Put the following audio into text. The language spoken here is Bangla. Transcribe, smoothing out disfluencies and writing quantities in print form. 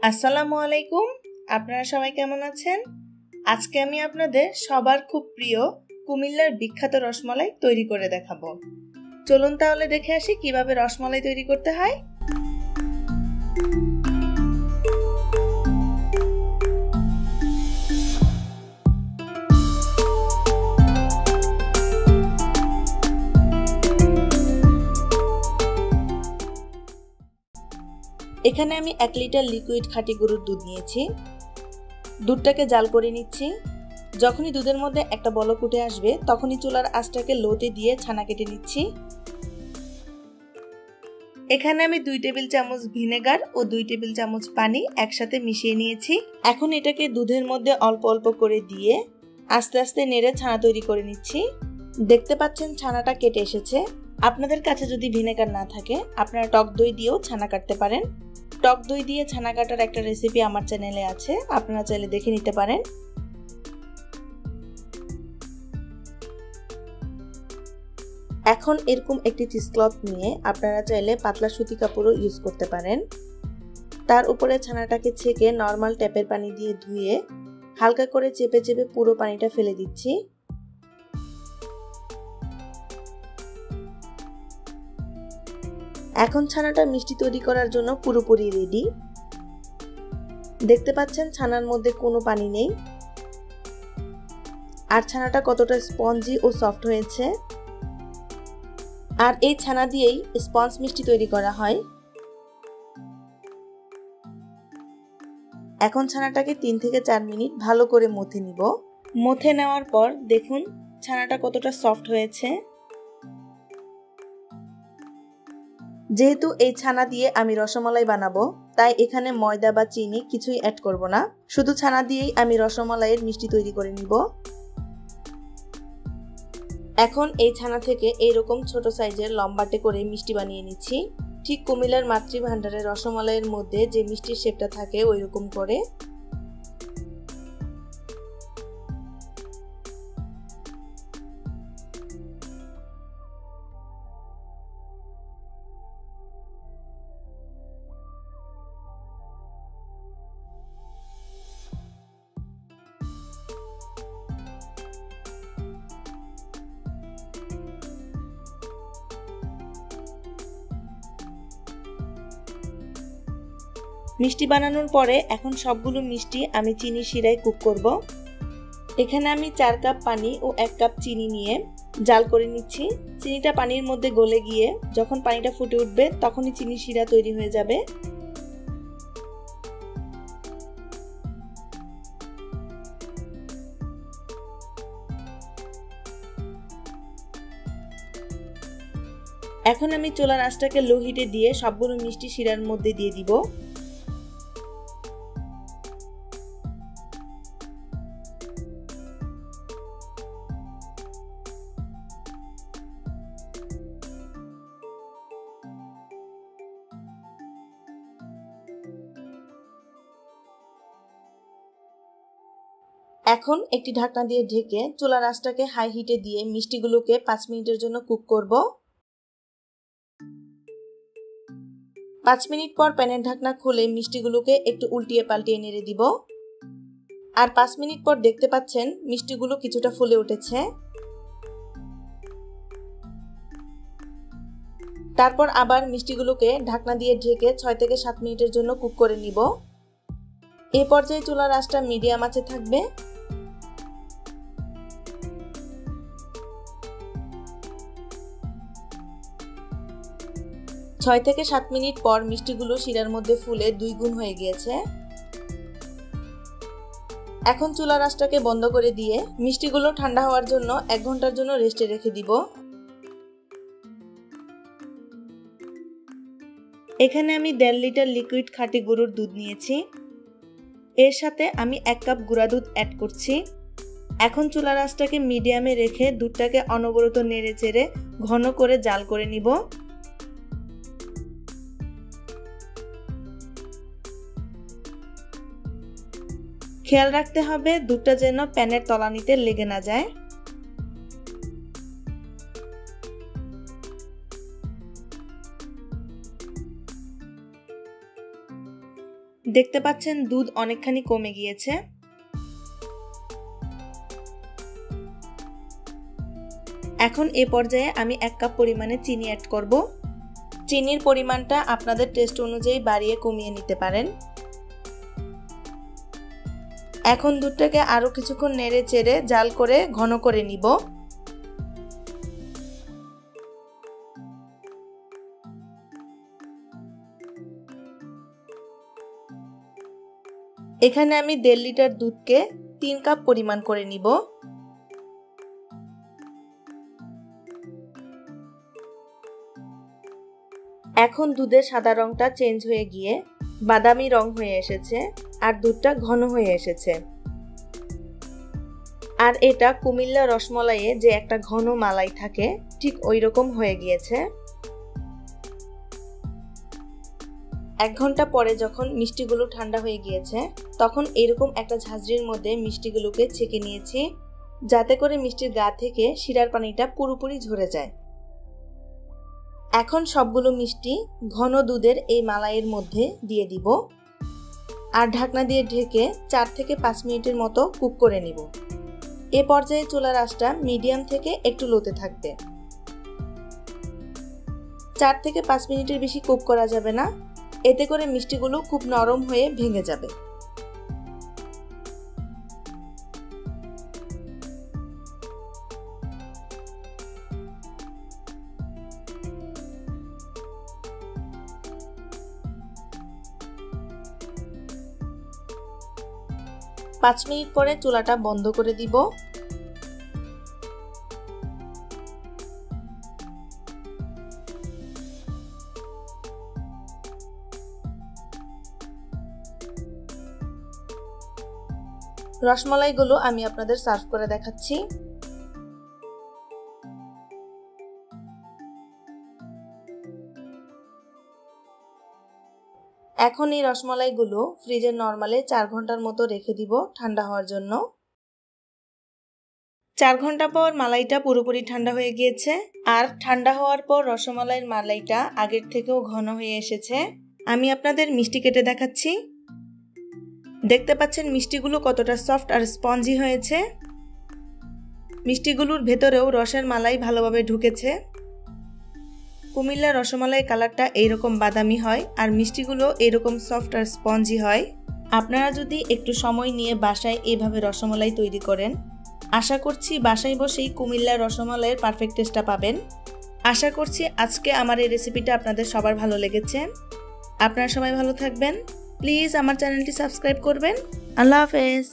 আসসালামু আলাইকুম। আপনারা সবাই কেমন আছেন? আজকে আমি আপনাদের সবার খুব প্রিয় কুমিল্লার বিখ্যাত রসমালাই তৈরি করে দেখাবো। চলুন তাহলে দেখে আসি কিভাবে রসমালাই তৈরি করতে হয়। এখানে আমি 1 লিটার লিকুইড খাঁটি গরুর দুধ নিয়েছি। দুধটাকে জাল করে নিচ্ছি। যখনই দুধের মধ্যে একটা বলক উঠে আসবে তখনই চুলার আঁচটাকে লোতে দিয়ে ছানা কেটে নিচ্ছি। এখানে আমি 2 টেবিল চামচ ভিনেগার ও 2 টেবিল চামচ পানি একসাথে মিশিয়ে নিয়েছি। এখন এটাকে দুধের মধ্যে অল্প অল্প করে দিয়ে আস্তে আস্তে নেড়ে ছানা তৈরি করে নিচ্ছি। দেখতে পাচ্ছেন ছানাটা কেটে এসেছে। আপনাদের কাছে যদি ভিনেগার না থাকে আপনারা টক দই দিয়েও ছানা কাটতে পারেন। টক দই দিয়ে ছানা কাটার একটা রেসিপি আমার চ্যানেলে আছে, আপনারা চাইলে দেখে নিতে পারেন। এখন এরকম একটি চিজক্লথ নিয়ে আপনারা চাইলে পাতলা সুতি কাপড়ও ইউজ করতে পারেন। তার উপরে ছানাটাকে ছেঁকে নরমাল ট্যাপের পানি দিয়ে ধুয়ে হালকা করে চেপে চেপে পুরো পানিটা ফেলে দিচ্ছি। এখন ছানাটা মিষ্টি তৈরি করার জন্য পুরোপুরি রেডি। দেখতে পাচ্ছেন ছানার মধ্যে কোনো পানি নেই, আর ছানাটা কতটা স্পঞ্জি ও সফট হয়েছে। আর এই ছানা দিয়েই স্পঞ্জ মিষ্টি তৈরি করা হয়। এখন ছানাটাকে 3 থেকে 4 মিনিট ভালো করে মথে নিব। মথে নেওয়ার পর দেখুন ছানাটা কতটা সফট হয়েছে। যেহেতু এই ছানা দিয়ে আমি রসমালাই বানাবো, তাই এখানে ময়দা বা চিনি কিছুই অ্যাড করব না, শুধু ছানা দিয়েই আমি রসমালাইয়ের মিষ্টি তৈরি করে নিব। এখন এই ছানা থেকে এইরকম ছোট সাইজের লম্বাটে করে মিষ্টি বানিয়ে নিচ্ছি। ঠিক কুমিল্লার মাতৃভান্ডারের রসমালাইয়ের মধ্যে যে মিষ্টির শেপটা থাকে ওইরকম করে। মিষ্টি বানানোর পরে এখন সবগুলো মিষ্টি আমি চিনি শিরায় কুক করব। এখানে আমি 4 কাপ পানি ও 1 কাপ চিনি নিয়ে জাল করে নিচ্ছি। চিনিটা পানির মধ্যে গলে গিয়ে যখন পানিটা ফুটে উঠবে তখনই চিনি শিরা তৈরি হয়ে যাবে। এখন আমি চুলার আঁচটাকে লো হিটে দিয়ে সবগুলো মিষ্টি শিরার মধ্যে দিয়ে দিব। এখন একটি ঢাকনা দিয়ে ঢেকে চুলার আঁচটাকে হাই হিটে দিয়ে মিষ্টিগুলোকে 5 মিনিটের জন্য কুক করব। 5 মিনিট পর প্যানের ঢাকনা খুলে মিষ্টিগুলোকে একটু উল্টিয়ে পাল্টিয়ে নেড়ে দিব। আর 5 মিনিট পর দেখতে পাচ্ছেন মিষ্টিগুলো কিছুটা ফুলে উঠেছে। তারপর আবার মিষ্টিগুলোকে ঢাকনা দিয়ে ঢেকে 6 থেকে 7 মিনিটের জন্য কুক করে নিব। এই পর্যায়ে চুলার আঁচটা মিডিয়াম আঁচে থাকবে। ছয় থেকে 7 মিনিট পর মিষ্টিগুলো শিরার মধ্যে ফুলে 2 গুণ হয়ে গিয়েছে। এখন চুলার আঁচটাকে বন্ধ করে দিয়ে মিষ্টিগুলো ঠান্ডা হওয়ার জন্য 1 ঘন্টার জন্য রেস্টে রেখে দিব। এখানে আমি 1.5 লিটার লিকুইড খাঁটি গরুর দুধ নিয়েছি। এর সাথে আমি 1 কাপ গুঁড়া দুধ অ্যাড করছি। এখন চুলার আঁচটাকে মিডিয়ামে রেখে দুধটাকে অনবরত নেড়ে চেড়ে ঘন করে জাল করে নিব। খেয়াল রাখতে হবে দুধটা যেন প্যানের তলানিতে লেগে না যায়। দেখতে পাচ্ছেন দুধ অনেকখানি কমে গিয়েছে। এখন এই পর্যায়ে আমি 1 কাপ পরিমাণে চিনি অ্যাড করব। চিনির পরিমাণটা আপনাদের টেস্ট অনুযায়ী বাড়িয়ে কমিয়ে নিতে পারেন। এখন দুধটাকে আরো কিছুক্ষণ নেড়ে চেড়ে জাল করে ঘন করে নিব। এখানে আমি 1.5 লিটার দুধকে 3 কাপ পরিমাণ করে নিব। এখন দুধের সাদা রংটা চেঞ্জ হয়ে গিয়ে বাদামি রং হয়ে এসেছে আর দুধটা ঘন হয়ে এসেছে। আর এটা কুমিল্লা রসমালাইয়ে যে একটা ঘন মালাই থাকে ঠিক ওই রকম হয়ে গিয়েছে। 1 ঘন্টা পরে যখন মিষ্টিগুলো ঠান্ডা হয়ে গিয়েছে তখন এরকম একটা ঝাঁঝরির মধ্যে মিষ্টিগুলোকে ছেঁকে নিয়েছি, যাতে করে মিষ্টির গা থেকে শিরার পানিটা পুরোপুরি ঝরে যায়। এখন সবগুলো মিষ্টি ঘন দুধের এই মালাইয়ের মধ্যে দিয়ে দিব আর ঢাকনা দিয়ে ঢেকে 4 থেকে 5 মিনিটের মতো কুক করে নিব। এ পর্যায়ে চুলার আঁচটা মিডিয়াম থেকে একটু লোতে থাকবে। 4 থেকে 5 মিনিটের বেশি কুক করা যাবে না, এতে করে মিষ্টিগুলো খুব নরম হয়ে ভেঙে যাবে। পাঁচ মিনিট পরে চুলাটা বন্ধ করে দিব। রসমালাইগুলো আমি আপনাদের সার্ভ করে দেখাচ্ছি। এখন এই রসমালাইগুলো ফ্রিজে নরমালে 4 ঘন্টার মতো রেখে দিব ঠান্ডা হওয়ার জন্য। 4 ঘন্টা পর মালাইটা পুরোপুরি ঠান্ডা হয়ে গিয়েছে আর ঠান্ডা হওয়ার পর রসমালাইয়ের মালাইটা আগের থেকেও ঘন হয়ে এসেছে। আমি আপনাদের মিষ্টি কেটে দেখাচ্ছি। দেখতে পাচ্ছেন মিষ্টিগুলো কতটা সফট আর স্পঞ্জি হয়েছে। মিষ্টিগুলোর ভেতরেও রসের মালাই ভালোভাবে ঢুকেছে। কুমিল্লা রসমালাই কালারটা এইরকম বাদামি হয় আর মিষ্টিগুলো এরকম সফট আর স্পঞ্জি হয়। আপনারা যদি একটু সময় নিয়ে বাসায় এইভাবে রসমালাই তৈরি করেন, আশা করছি বাসায় বসেই কুমিল্লা রসমালাইয়ের পারফেক্ট টেস্টটা পাবেন। আশা করছি আজকে আমার এই রেসিপিটা আপনাদের সবার ভালো লেগেছে। আপনারা সবাই ভালো থাকবেন। প্লিজ আমার চ্যানেলটি সাবস্ক্রাইব করবেন। আল্লাহ হাফেজ।